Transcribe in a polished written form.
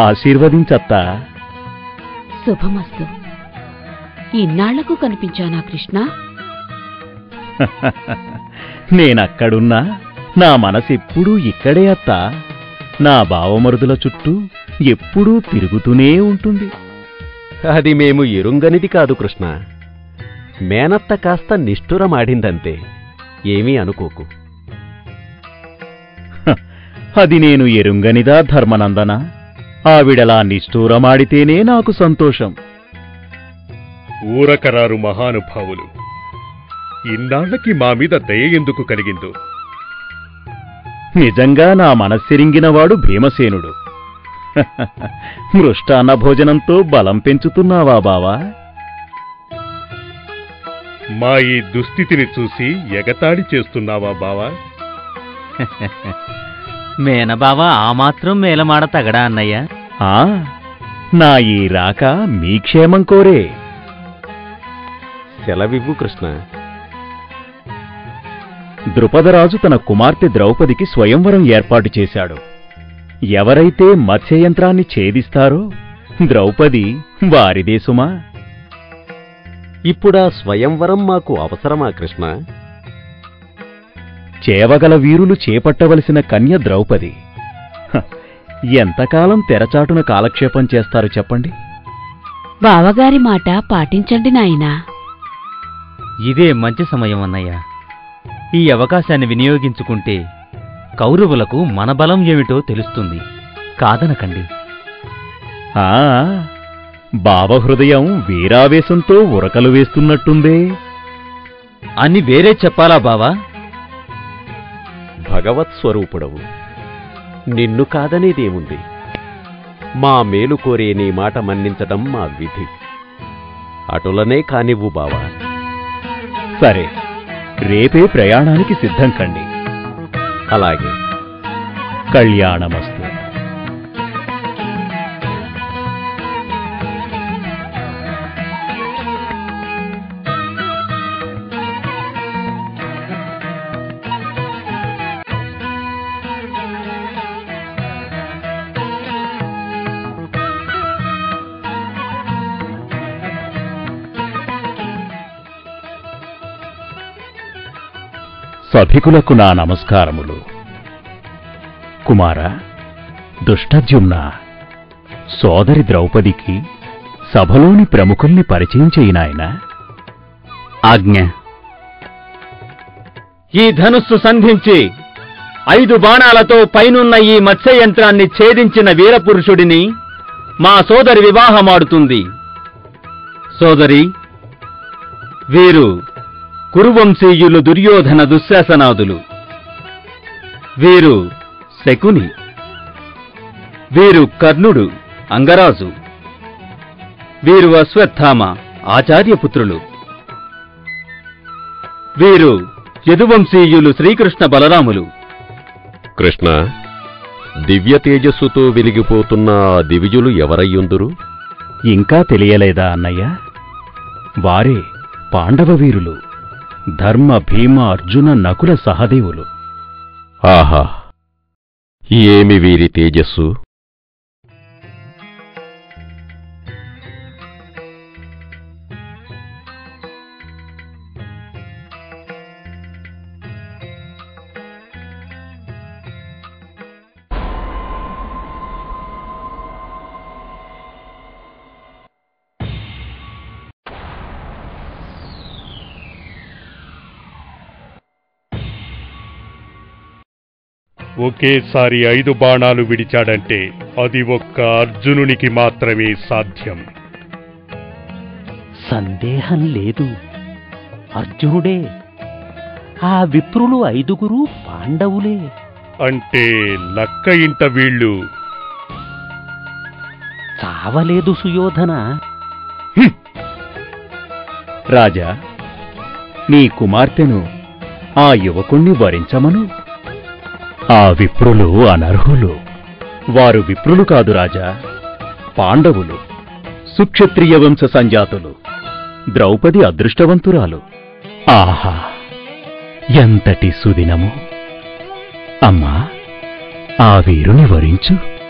ఆశీర్వదించత్తా. శుభమస్తు. ఇన్నాళ్లకు కనిపించానా కృష్ణ? నేనక్కడున్నా నా మనసెప్పుడూ ఇక్కడే అత్తా. నా బావమరుదుల చుట్టూ ఎప్పుడూ తిరుగుతూనే ఉంటుంది. అది మేము ఎరుంగనిది కాదు కృష్ణ. మేనత్త కాస్త నిష్ఠురమాడిందంతే. ఏమీ అనుకోకు. అది నేను ఎరుంగనిదా ధర్మనందన? ఆవిడలా నిష్ఠూరమాడితేనే నాకు సంతోషం. ఊరకరారు మహానుభావులు, ఇన్నాళ్లకి మా మీద దయ ఎందుకు కలిగిందో. నిజంగా నా మనస్సెరింగినవాడు భీమసేనుడు. మృష్టాన్న భోజనంతో బలం పెంచుతున్నావా బావా? మా ఈ దుస్థితిని చూసి ఎగతాళి చేస్తున్నావా బావా? మేనబావా ఆ మాత్రం మేలమాడ తగడా అన్నయ్య? నా ఈ రాక మీ క్షేమం కోరే. సెలవివ్వు కృష్ణ. ద్రుపదరాజు తన కుమార్తె ద్రౌపదికి స్వయంవరం ఏర్పాటు చేశాడు. ఎవరైతే మత్స్యయంత్రాన్ని ఛేదిస్తారో ద్రౌపది వారిదే సుమా. ఇప్పుడా స్వయంవరం మాకు అవసరమా కృష్ణ? చేవగల వీరులు చేపట్టవలసిన కన్య ద్రౌపది. ఎంతకాలం తెరచాటున కాలక్షేపం చేస్తారు చెప్పండి? బావగారి మాట పాటించండి నాయనా. ఇదే మంచి సమయం అన్నయ్య. ఈ అవకాశాన్ని వినియోగించుకుంటే కౌరవులకు మన బలం ఏమిటో తెలుస్తుంది. కాదనకండి. బావహృదయం వీరావేశంతో ఉరకలు వేస్తున్నట్టుందే అని వేరే చెప్పాలా బావా? భగవత్ స్వరూపుడవు, నిన్ను కాదనేదేముంది? మా మేలు కోరే నీ మాట మన్నించటం మా విధి. అటులనే కానివ్వు బావా. సరే, రేపే ప్రయాణానికి సిద్ధం కండి. అలాగే. కళ్యాణమస్తు. సభికులకు నా నమస్కారములు. కుమార దుష్టద్యుమ్న, సోదరి ద్రౌపదికి సభలోని ప్రముఖుల్ని పరిచయం చేయినాయన. ఆజ్ఞ. ఈ ధనుస్సు సంధించి 5 బాణాలతో పైనున్న ఈ మత్స్యయంత్రాన్ని ఛేదించిన వీరపురుషుడిని మా సోదరి వివాహమాడుతుంది. సోదరి, వీరు కురువంశీయులు దుర్యోధన దుశ్శాసనాదులు. వీరు శకుని. వీరు కర్ణుడు అంగరాజు. వీరు అశ్వత్థామ ఆచార్యపుత్రులు. వీరు యదువంశీయులు శ్రీకృష్ణ బలరాములు. కృష్ణ, దివ్య తేజస్సుతో వెలిగిపోతున్న ఆ దివిజులు ఎవరయ్యుందురు? ఇంకా తెలియలేదా అన్నయ్య? వారే పాండవ వీరులు, ధర్మ భీమ అర్జున నకుల సహదేవులు. ఆహా, ఏమి వీరి తేజస్సు! ఒకేసారి 5 బాణాలు విడిచాడంటే అది ఒక్క అర్జునునికి మాత్రమే సాధ్యం. సందేహం లేదు, అర్జునుడే. ఆ విప్రులు 5 పాండవులే. అంటే నక్క ఇంట వీళ్ళు చావలేదు సుయోధన. రాజా, నీ కుమార్తెను ఆ యువకుణ్ణి వరించమను. ఆ విప్రులు అనర్హులు. వారు విప్రులు కాదు రాజా, పాండవులు, సుక్షత్రియ వంశ సంజాతులు. ద్రౌపది అదృష్టవంతురాలు. ఆహా, ఎంతటి సుదినము! అమ్మా, ఆ వీరుని వరించు.